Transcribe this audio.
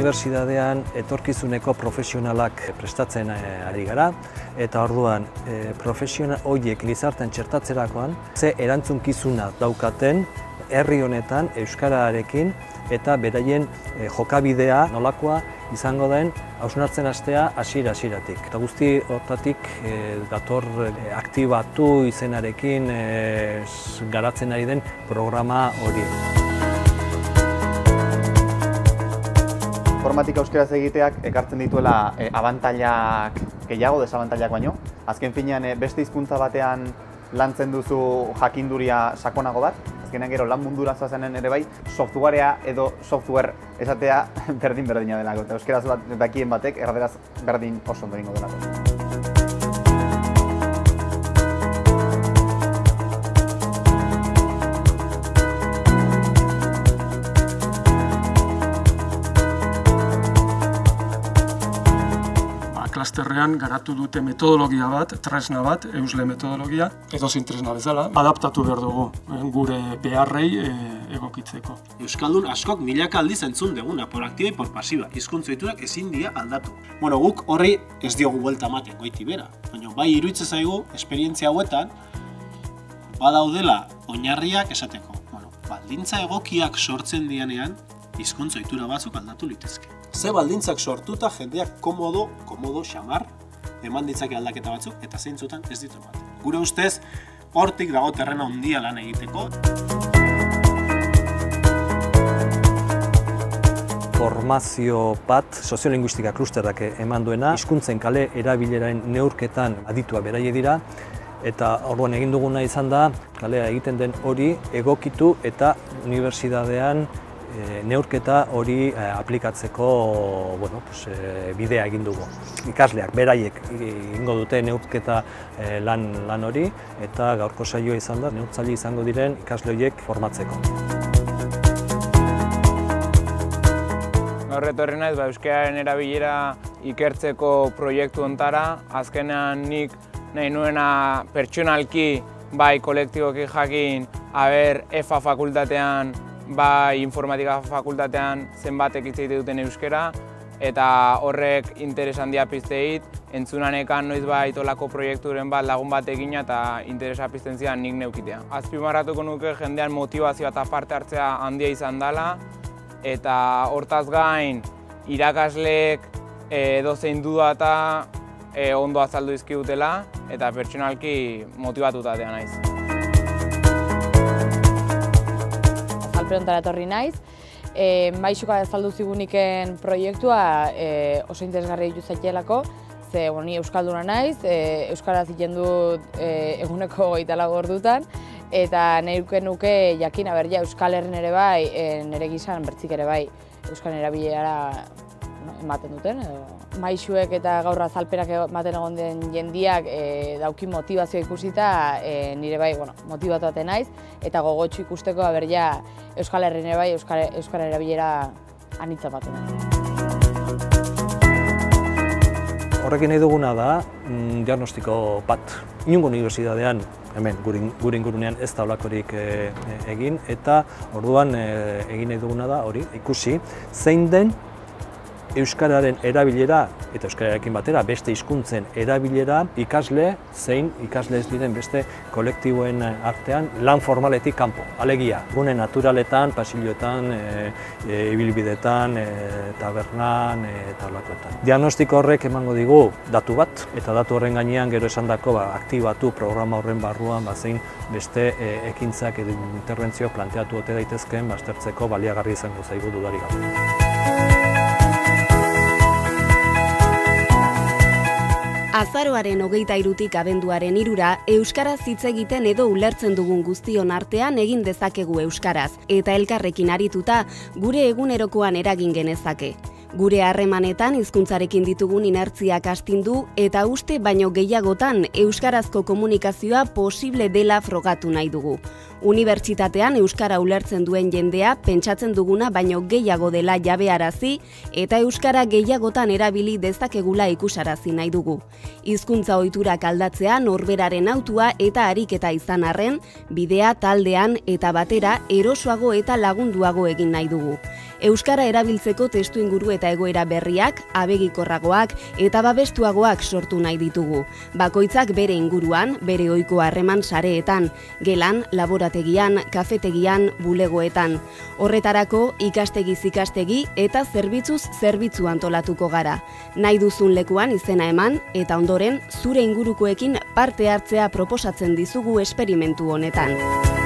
Unibertsitatean etorkizuneko profesionalak prestatzen ari gara, eta orduan profesional horiek gizartean txertatzerakoan ze erantzunkizuna daukaten herri honetan euskararekin eta beraien jokabidea nolakoa izango den hausnartzen hastea hasiera-hasieratik. Eta guzti hortatik dator aktibatu izenarekin garatzen ari den programa hori. Informatika euskaraz egiteak ekartzen dituela abantailak gehiago, desabantailak baino. Azken finean beste hizkuntza batean lantzen duzu jakinduria sakonago bat. Azkenean gero lan mundura zoazenen ere bai, softwarea edo software esatea berdin-berdina delako. Eta euskaraz dakien batek erdaraz berdin oso ondo egingo delako. Klasterrean garatu dute metodologia bat, tresna bat, EUSLE metodologia, edozein tresna bezala, adaptatu behar dugu gure beharrei egokitzeko. Euskaldun askok milaka aldiz entzun deguna, por aktiba y por pasiva, hizkuntza ohiturak ezin dira aldatu. Bueno, guk horri ez diogu buelta ematen goiti bera, baina bai iruditzen zaigu esperientzia hauetan badaudela oinarriak esateko. Bueno, baldintza egokiak sortzen dianean hizkuntza ohitura batzuk aldatu litezke. Ze baldintzak sortuta jendeak komodo xamar eman ditzake aldaketa batzuk eta zeintzutan ez ditu ematen. Gure ustez, hortik dago terrena handia lan egiteko. Formazio bat soziolinguistika klusterrak eman duena, hizkuntzen kale erabileraren neurketan aditua beraie dira, eta orduan egin duguna izan da, kalea egiten den hori egokitu eta unibertsitatean neurketa hori aplikatzeko bidea egin dugu. Ikasleak, beraiek egingo dute neurketa lan hori, eta gaurko saioa izan da, neurtzaile izango diren ikasle horiek formatzeko. Gaur etorri naiz euskararen erabilera ikertzeko proiektu hontara. Azkenean nik nahi nuena pertsonalki bai kolektiboki jakin EFA fakultatean bai informatika fakultatean zenbatek hitz egite duten euskara, eta horrek interes handia pizteit, entzunanekan noizbait olako proiekturen bat lagun bat egina eta interesa pizten zidan nik neukitea. Azpimarratuko nuke jendean motivazioa eta parte hartzea handia izan dela, eta hortaz gain irakasleek edozein duda eta ondo azaldu dizkigutela, eta pertsonalki motivatuta naiz. Azalperontara etorri naiz. Maixuka azaldu ziguniken proiektua oso interesgarri ditu zaitelako, ze ni euskalduna naiz, euskaraz egiten dut eguneko 24 ordutan, eta nahi nuke jakin Euskal Herrin ere bai, nire gizan bertzik ere bai euskal erabilera ematen duten. Maixuek eta gaur azalpenak ematen egon den jendiak dauki motivazioa ikusita, nire bai motibatu naiz, eta gogotsu ikusteko Euskal Herrin ere bai euskal erabilera anitza ematen dut. Horrekin nahi duguna da diagnostiko bat. Inongo unibertsitatean, hemen gure ingurunean ez da holakorik egin, eta orduan egin nahi duguna da hori ikusi zein den euskararen erabilera eta euskararekin batera beste hizkuntzen erabilera ikasle zein ikasle ez diren beste kolektiboen artean lan formaletik kanpo. Alegia, gune naturaletan, pasilloetan, ibilbidetan, tabernan eta holakoetan. Diagnostiko horrek emango digu datu bat, eta datu horren gainean gero esandako aktibatu programa horren barruan zein beste ekintzak edo interbentzio planteatu ote daitezkeen baztertzeko baliagarri izango zaigu dudarik gabe. Azaroaren 23tik abenduaren 3ra, euskaraz hitz egiten edo ulertzen dugun guztion artean egin dezakegu euskaraz, eta elkarrekin arituta gure egunerokoan eragin genezake. Gure harremanetan hizkuntzarekin ditugun inertziak astindu eta uste baino gehiagotan euskarazko komunikazioa posible dela frogatu nahi dugu. Unibertsitatean euskara ulertzen duen jendea pentsatzen duguna baino gehiago dela jabearazi eta euskara gehiagotan erabili dezakegula ikusarazi nahi dugu. Hizkuntza ohiturak aldatzea norberaren hautua eta ariketa izan arren, bidea taldean eta batera erosoago eta lagunduago egin nahi dugu. euskara erabiltzeko testuinguru eta egoera berriak, abegikorragoak eta babestuagoak sortu nahi ditugu. Bakoitzak bere inguruan, bere ohiko harreman sareetan, gelan, laborategian, kafetegian, bulegoetan. Horretarako ikastegiz ikastegi eta zerbitzuz zerbitzu antolatuko gara. Nahi duzun lekuan izena eman eta ondoren zure ingurukoekin parte hartzea proposatzen dizugu esperimentu honetan.